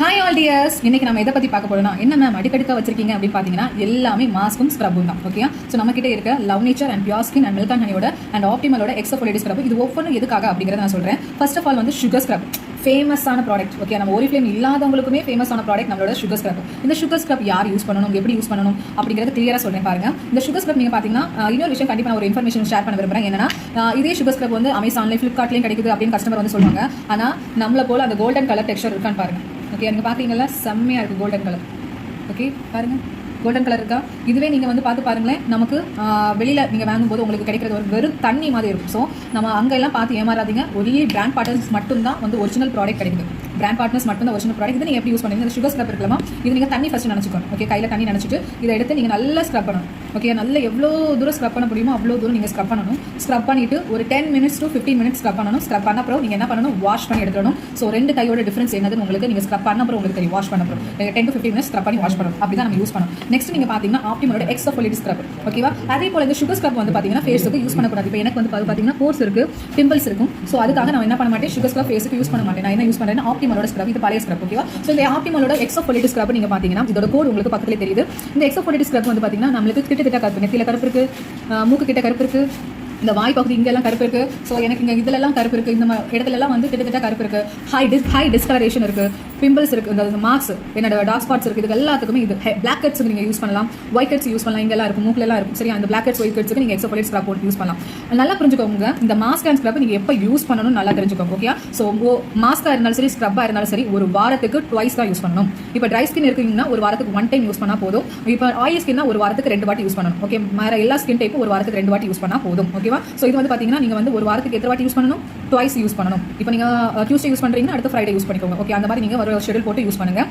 Hi all tears, இன்னைக்கு நம்ம எதை பற்றி பார்க்க போறோம்னா, என்ன மேம் அடிக்கடிக்க வச்சிருக்கீங்க அப்படின்னு பார்த்தீங்கன்னா எல்லாமே மாஸ்க்கும் ஸ்க்ரப்பும் தான். ஓகே, ஸோ நம்ம கிட்ட இருக்க love nature and pure skin and milk and ஹனியோட அண்ட் ஆப்டிமலோட எக்ஸஃபோலியேட் ஸ்க்ரப். இது ஒவ்வொன்றும் எதுக்காக அப்படிங்கிறத நான் சொல்கிறேன். ஃபர்ஸ்ட் ஆஃப் ஆல் வந்து சுகர் ஸ்க்ரப், ஃபேமஸான ப்ராடக்ட். ஓகே, நம்ம ஒரிஃப்ளேம் இல்லாதவங்களுக்குமே ஃபேமஸான ப்ராடக்ட் நம்மளோட சுகர் ஸ்க்ரப். இந்த சுகர் ஸ்க்ரப் யார் யூஸ் பண்ணணும், எப்படி யூஸ் பண்ணணும் அப்படிங்கிறது கிளியராக சொல்றேன் பாருங்க. இந்த சுகர் ஸ்க்ரப் நீங்கள் பார்த்தீங்கன்னா இன்னொரு விஷயம் கண்டிப்பாக நான் ஒரு இன்ஃபர்மேஷன் ஷேர் பண்ண விரும்புறேன். என்னன்னா, இதே சுகர் ஸ்க்ரப் வந்து அமேசான்ல ஃபிளிப்கார்ட்லேயும் கிடைக்குது அப்படின்னு கஸ்டமர் வந்து சொல்லுவாங்க. ஆனால் நம்மள போல அந்த கோல்டன் கலர் டெக்ஸ்சர் இருக்கான்னு பாருங்க. ஓகே, நீங்கள் பார்த்தீங்களா, செம்மையாக இருக்குது கோல்டன் கலர். ஓகே பாருங்கள், கோல்டன் கலர் இருக்கா? இதுவே நீங்கள் வந்து பார்த்து பாருங்களேன், நமக்கு வெளியில் நீங்கள் வாங்கும்போது உங்களுக்கு கிடைக்கிறது ஒரு வெறும் தண்ணி மாதிரி இருக்கும். ஸோ நம்ம அங்கெல்லாம் பார்த்து ஏமாறாதீங்க. ஒரே பிராண்ட் பார்ட்னர்ஸ் மட்டும்தான் வந்து ஒரிஜினல் ப்ராடக்ட் கிடைக்குது. பிராண்ட் பார்ட்னர்ஸ் மட்டும் தான் ஒரிஜினல் ப்ராடக்ட். இது நீங்கள் எப்படி யூஸ் பண்ணுவீங்க? இந்த சுகர் ஸ்க்ரப் இருக்கலாமா, இது நீங்கள் தண்ணி ஃபஸ்ட்டு நினச்சிக்கணும். ஓகே, கையில் தண்ணி நினச்சிட்டு இதை எடுத்து நீங்கள் நல்லா ஸ்க்ரப் பண்ணணும். ஓகே, நல்லா எவ்வளோ தூரம் ஸ்க்ரப் பண்ண முடியுமோ அவ்வளோ தூரம் நீங்கள் ஸ்க்ரப் பண்ணணும். ஸ்க்ரப் பண்ணிவிட்டு ஒரு 10 minutes to 15 minutes ஸ்க்ரப் பண்ணணும். ஸ்க்ரப் பண்ண அப்புறம் நீங்கள் என்ன பண்ணணும், வாஷ் பண்ணி எடுத்துடணும். ஸோ ரெண்டு கையோட டிஃபரன்ஸ் என்னதுன்னு உங்களுக்கு நீங்கள் ஸ்க்ரப் பண்ண அப்புறம் உங்களுக்கு தெரியும். வாஷ் பண்ண அப்புறம் 10 to 15 minutes ஸ்க்ரப் பண்ணி வாஷ் பண்ணணும். அப்படி தான் நம்ம யூஸ் பண்ணணும். நெக்ஸ்ட் நீங்கள் பார்த்தீங்கன்னா ஆப்டிமலோட எக்ஸஃபோலியேட் ஸ்க்ரப். ஓகேவா, அதே போல் இந்த சுகர் ஸ்க்ரப் வந்து பார்த்தீங்கன்னா ஃபேஸுக்கு யூஸ் பண்ணக்கூடாது. இப்போ எனக்கு வந்து பார்த்தீங்கன்னா போர்ஸ் இருக்குது, பிம்பிள்ஸ் இருக்கும். ஸோ அதுக்காக நான் என்ன பண்ண மாட்டேன், சுகர் ஸ்க்ரப் ஃபேஸுக்கு யூஸ் பண்ண மாட்டேன். நான் என்ன யூஸ் பண்ணுறேன், ஆப்டிமலோட ஸ்க்ரப். இது பழைய ஸ்க்ரப். ஓகேவா, ஸோ இந்த ஆப்டிமலோட எக்ஸஃபோலியேட் ஸ்க்ரப் நீங்கள் பார்த்தீங்கன்னா இதோட கோட் உங்களுக்கு பக்கத்தில் தெரியுது. இந்த எக்ஸஃபோலியேட் ஸ்க்ரப் வந்து பார்த்தீங்கன்னா நம்மளுக்கு கிட்டத்தட்ட கருப்பு, நெத்தியில் கருப்பு இருக்குது, மூக்கு கிட்ட கருப்பு இருக்குது, இந்த வாய் பகுதி இங்கெல்லாம் கருப்பு இருக்குது. ஸோ எனக்கு இங்கே இதிலெல்லாம் கருப்பு இருக்குது, இந்த இடத்துலலாம் வந்து கிட்டத்தட்ட கருப்பு இருக்குது. ஹை டிஸ்கலரேஷன் இருக்குது, பிம்பிள்ஸ் இருக்குது, இந்த மார்க்ஸ், என்னோட டார்க் ஸ்பாட்ஸ் இருக்குது. இது எல்லாத்துக்குமே இது பிளாக் ஹெட்ஸுக்கு நீங்கள் யூஸ் பண்ணலாம், ஒயிட் ஹெட்ஸ் யூஸ் பண்ணலாம். இங்கெல்லாம் இருக்கும், மூக்கிலலாம் இருக்கும். சரியா, அந்த பிளாக் ஹெட்ஸ் ஒயிட் ஹெட்ஸுக்கு நீங்கள் எக்ஸஃபோலியேட் ஸ்க்ரப் போட்டு யூஸ் பண்ணலாம். நல்லா புரிஞ்சுக்கோங்க, இந்த மாஸ்க் அண்ட் ஸ்க்ரப் நீங்கள் எப்போ யூஸ் பண்ணணும்னு நல்லா தெரிஞ்சுக்கோங்க. ஓகே, ஸோ மாஸ்காக இருந்தாலும் சரி, ஸ்க்ரப்பாக இருந்தாலும் சரி, ஒரு வாரத்துக்கு ட்வைஸ் தான் யூஸ் பண்ணணும். இப்போ ட்ரை ஸ்கின் இருக்குங்கன்னா ஒரு வாரத்துக்கு 1 time யூஸ் பண்ணால் போதும். இப்போ ஆயில் ஸ்கின்னா ஒரு வாரத்துக்கு 2 வாட்டி யூஸ் பண்ணணும். ஓகே, வேறு எல்லா ஸ்கின் டைப்பும் ஒரு வாரத்துக்கு 2 வாட்டி யூஸ் பண்ணால் போதும். ஓகேவா, ஸோ இது வந்து நீங்கள் வந்து ஒரு வாரத்துக்கு எத்தனை வாட்டி யூஸ் பண்ணணும், ட்வைஸ் யூஸ் பண்ணணும். இப்போ நீங்கள் டியூஸ்டே யூஸ் பண்ணுறீங்கன்னா அடுத்த ஃப்ரைடே யூஸ் பண்ணிக்கோங்க. ஓகே, அந்த மாதிரி நீங்கள் ஒரு ஷெடியூல் போட்டு யூஸ் பண்ணுங்க.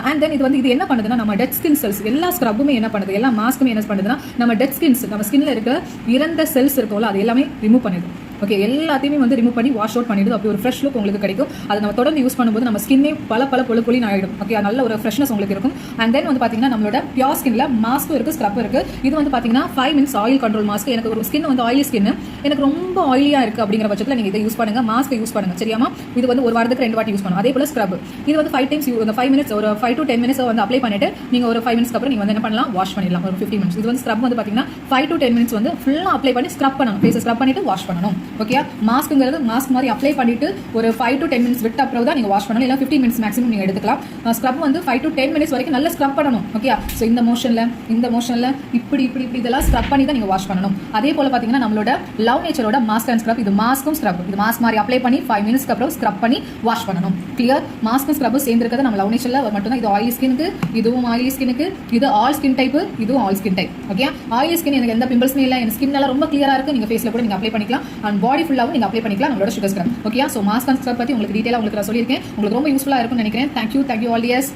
அண்ட் தென் இது என்ன பண்ணுதுன்னா, நம்ம டெட் ஸ்கின் செல்ஸ், எல்லா ஸ்க்ரப்புமே என்ன பண்ணுது, எல்லா மாஸ்க்குமே என்ன பண்ணுதுன்னா, நம்ம டெட் ஸ்கின்ஸ், நம்ம ஸ்கின்ல இருக்க இறந்த செல்ஸ் இருக்கும்ல, அது எல்லாமே ரிமூவ் பண்ணுது. ஓகே, எல்லாத்தையுமே வந்து ரிமூவ் பண்ணி வாஷ் அவுட் பண்ணிடுது. அப்படி ஒரு ஃப்ரெஷ் லுக் உங்களுக்கு கிடைக்கும். அதை நம்ம தொடர்ந்து யூஸ் பண்ணும்போது நம்ம ஸ்கின்னே பல பொலின்னு ஆகிடும். ஓகே, நல்ல ஒரு ஃப்ரெஷ்னஸ் உங்களுக்கு இருக்கும். அண்ட் தென் வந்து பார்த்தீங்கன்னா நம்மளோட பியூர் ஸ்கின்ல மாஸ்க்கும் இருக்குது, ஸ்க்ரப்பும் இருக்குது. இது வந்து பார்த்தீங்கன்னா 5 minutes ஆயில் கண்ட்ரோல் மாஸ்க். எனக்கு ஒரு ஸ்கின் வந்து ஆயிலி ஸ்கின், எனக்கு ரொம்ப ஆயிலியாக இருக்குது அப்படிங்கிற பட்சத்தில் நீங்கள் இதை யூஸ் பண்ணுங்கள், மாஸ்க்கை யூஸ் பண்ணுங்கள். சரியாமா, இது வந்து ஒரு வாரத்துக்கு 2 வாட்டி யூஸ் பண்ணணும். அதே போல் ஸ்க்ரப், இது வந்து 5 times, அந்த 5 minutes, ஒரு 5 to 10 minutes வந்து அப்ளை பண்ணிட்டு நீங்கள் ஒரு 5 minutes அப்புறம் நீங்கள் வந்து என்ன பண்ணலாம், வாஷ் பண்ணிடலாம். ஒரு 15 minutes. இது வந்து ஸ்க்ரப் வந்து பார்த்தீங்கன்னா 5 to 10 minutes வந்து ஃபுல்லாக அப்ளை பண்ணி ஸ்க்ரப் பண்ணணும். ஃபேஸை ஸ்க்ரப் பண்ணிட்டு வாஷ் பண்ணணும். ஓகே, மாஸ்க் மாதிரி அப்ளை பண்ணிட்டு ஒரு 5 to 10 minutes விட்ட அப்புறம் தான் நீங்க வாஷ் பண்ணணும். இல்ல 15 minutes மேக்ஸிமம் நீங்க எடுத்துக்கலாம். ஸ்க்ரப் வந்து 5 to 10 minutes வரைக்கும் நல்லா ஸ்க்ரப் பண்ணணும். ஓகே, சோ இந்த மோஷன்ல இப்படி இதெல்லாம் ஸ்க்ரப் பண்ணி தான் நீங்க வாஷ் பண்ணணும். அதே போல பாத்தீங்கன்னா நம்மளோட லவ் நேச்சரோட மாஸ்க் அண்ட் ஸ்க்ரப், இது மாஸ்க்கும் ஸ்க்ரப், இது மாஸ்க் மாதிரி அப்ளை பண்ணி 5 minutes அப்புறம் ஸ்க்ரப் பண்ணி வாஷ் பண்ணணும். கிளியர், மாஸ்க்கும் ஸ்க்ரப்பும் சேர்ந்திருக்கிறது நம்ம லவ் நேச்சர்ல மட்டும் தான். இது ஆயிலி ஸ்கின்க்கு, இதுவும் ஆயிலி ஸ்கின்க்கு, இது ஆல் ஸ்கின் டைப், இதுவும் all skin type. Okay, oily skin எனக்கு எந்த பிம்பிள்ஸ்மே இல்ல, என் ஸ்கின் எல்லாம் ரொம்ப கிளியரா இருக்கு, நீங்க ஃபேஸ்ல கூட நீங்க அப்ளை பண்ணிக்கலாம். அண்ட் பாடி ஃபுல்லாவும் நீங்க அப்ளை பண்ணிக்கலாம் நம்மளோட sugar scrub. Okay, so mask and scrub பற்றி உங்களுக்கு டீட்டெயிலாக உங்களுக்கு நான் சொல்லியிருக்கேன். உங்களுக்கு ரொம்ப யூஸ்ஃபுல்லாக இருக்கும்னு நினைக்கிறேன். Thank you all tears.